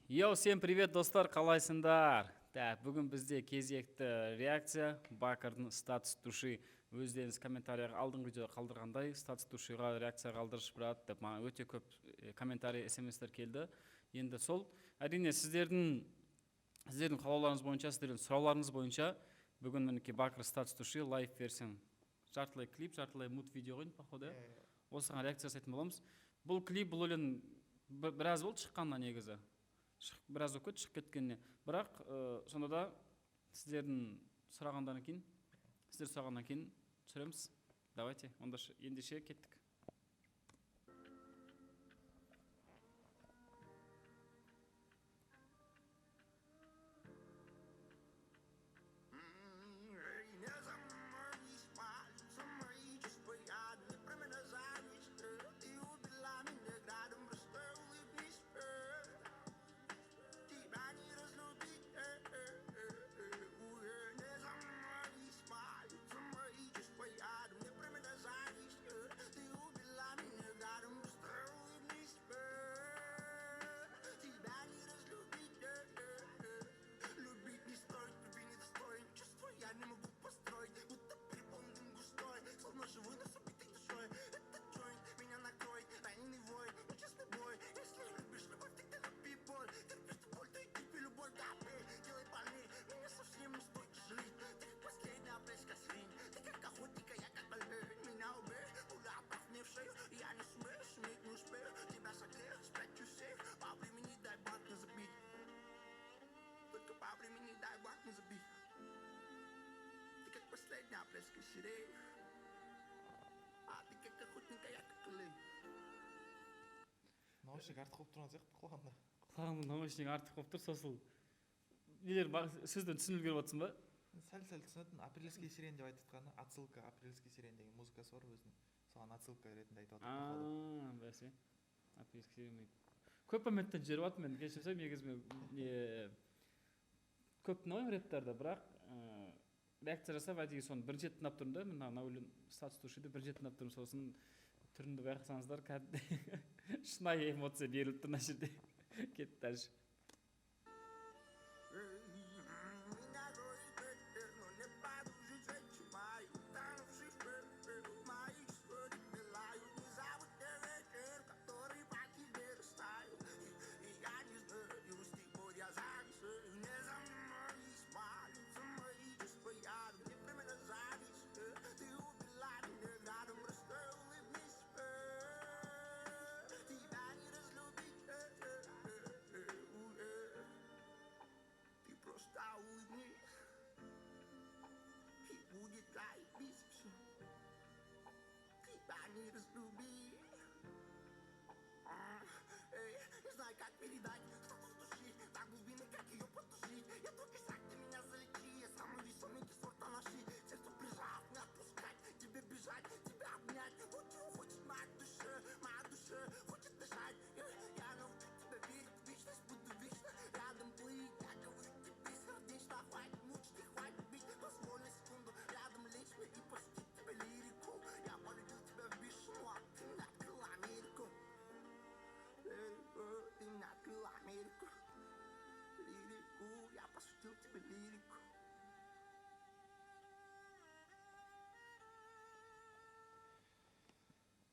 Йоу, всем привет, достар, қалайсыңдар? Так, бүгін бізде кезекті реакция. Бакырдың статус туши өздеріңіз комментарияға алдыңғы видеода қалдырғандай статус тушиға реакция қалдырыш брат деп маған өте көп комментарий смстер келді. Енді сол әрине сіздердің қалауларыңыз бойынша, сіздердің сұрауларыңыз бойынша бүгін мінекей Бакыр статус туши лайв версияң жартылай клип, жартылай мут видео ғой, походу. Осыған реакция жасайтын боламыз. Бұл клип бұл өлең біраз болды шыққанына негізі. Біраз өкет шығып кеткеніне. Бірақ сонда да сіздердің сұрағандан кейін, түсіреміз. Давайте, онда ендеше кеттік. Наушник артық болып тұрған сияқты құлағында. Құлағымның наушник артық болып тұр, сосын нелер сөзден түсініп келіп отырсың ба? Сәл түсінетін. Апрельский сирен деп айтып отсылка, апрельский сирен деген музыкасы бар өзінің. Соған отсылка ретінде айтып отыр. Бәсе. Апрельский сирен. Көп моменттен жіберіп жатырмын мен, кешірсем, негізі көп тыңдамаймын рэптерді, бірақ реакция жасап әдейі соны бірінші рет тыңдап тұрмын да, мына өлең статус тушиді бірінші рет тыңдап тұрмын, сосын түрінде байқасаңыздар кәдімгі шынайы эмоция беріліп тұр мына жерде. Кетті дальше.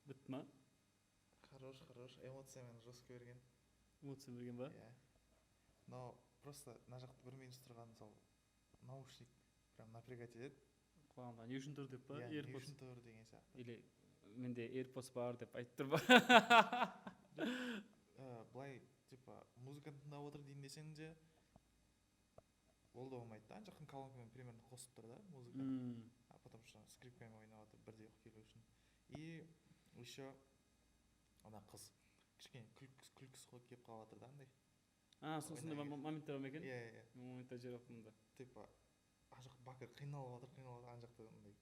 Бітті ма? Хорош, эмоциямен жестко берген. Эмоция берген ба? Иә. Но просто мына жақта бір минус тұрған сол наушник прям напрягать етеді. Құлағымда не үшін тұр деп па? Иә, не үшін тұр деген сияқты. Или менде AirPods бар деп айтып тұр ба? Былай, типа, музыканы тыңдап отыр дейін десең де, ол да болмайды да, ана жақтың колонкамен примерно қосып тұр да музыка. А потом что скрипкамен ойнап отыр бірдей келу үшін. И еще ана қыз кішкене күлкісі келіп қалып жатыр да андай. Сондай моменттер бар ма екен? Иә. Моменттер жіберіп да. Типа, ана жақ Бакыр қиналып жатыр, ана жақта андай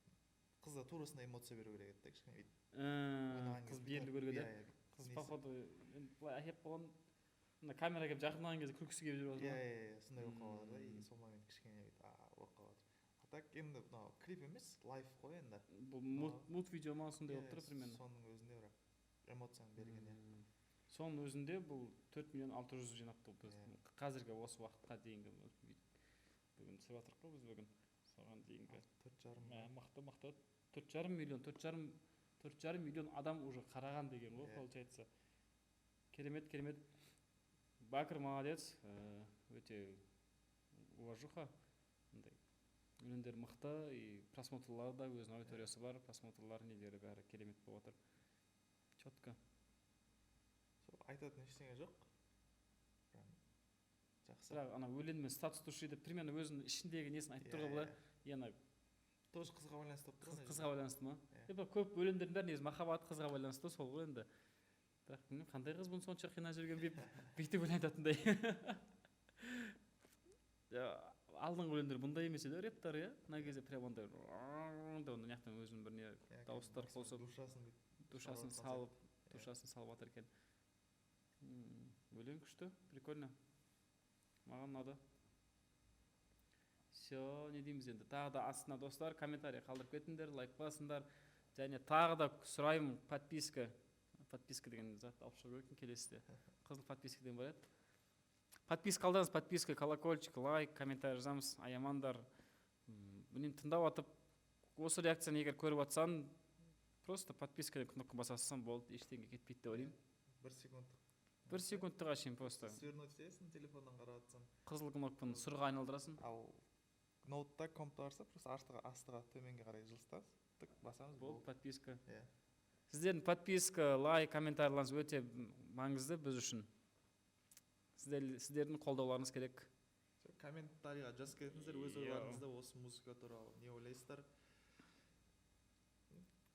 қыз да тура осындай эмоция беру керек еді да кішкене. Қыз берілу керек еді. Қыз походу былай әкеп қойған, камера келіп жақындаған кезде күлкісі келіп жүріп жатыр. Иә, сондай болып қалып жатыр да, и сол момент кішкене болып қалып жатыр. Так енді мынау клип емес, лайв қой енді. Бұл мут видео ма сондай болып тұр примерно. Соның өзінде бірақ эмоцияны берген. Соның өзінде бұл 4 миллион 600 жинапты. қазіргі осы уақытқа дейінгі бүгін түсіріп жатырмық қой біз бүгін соған дейінгі 4,5 мықты 4,5 миллион адам уже қараған деген ғой получается. Керемет. Бакыр молодец, өте уважуха. Өлеңдер мықты, и просмотрлары да өзінің аудиториясы бар, просмотрлар нелері бәрі керемет болып отыр. Четко. Айтатын ештеңе жоқ. Жақсы. Бірақ ана өлеңмен статус туши деп примерно өзінің ішіндегі несін айтып тұрға былай. Яна тоже қызға байланысты болып тұр. Қызға байланысты ма? Көп өлеңдердің бәрі негізі махаббат қызға байланысты сол ғой енді. Бірақ білмеймін, қандай қыз бұны сонша қинап жүрген бүйтіп ойлайтатындай. Алдыңғы өлеңдер бұндай емес еді, рэптар, иә? Мына кезде прям ондай жақтан өзінің бір не дауыстар қосып, душасын салып жатыр екен. Өлең күшті, прикольно. Маған ұнады. Все, не дейміз енді. Тағы да астына достар, комментарий қалдырып кетіңдер, лайк басыңдар. Және тағы да сұраймын подписка деген зат алып шығу керек келесіде. Қызыл подписка деген бар еді. Подписка алдыңыз, подписка, колокольчик, лайк, комментарий жазамыз, аямандар. Бұнен тыңдап атып, осы реакцияны егер көріп атсаң, просто подписка кнопка басасың болды, ештеңе кетпейді деп ойлаймын. 1 секундтыға шейін просто. Свернуть етесің, телефоннан қарап атсаң. Қызыл кнопканы сұрға айналдырасың. Ал ноутта компта барса, просто астыға төменге қарай жылыстас. Тік басамыз болды. Подписка. Сіздердің подписка, лайк, комментарийларыңыз өте маңызды біз үшін. Сіздердің қолдауларыңыз керек. Комментарийға жазып кетіңіздер, өз ойларыңызды осы музыка туралы не ойлайсыздар.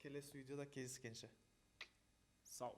Келесі видеода кездескенше. Сау.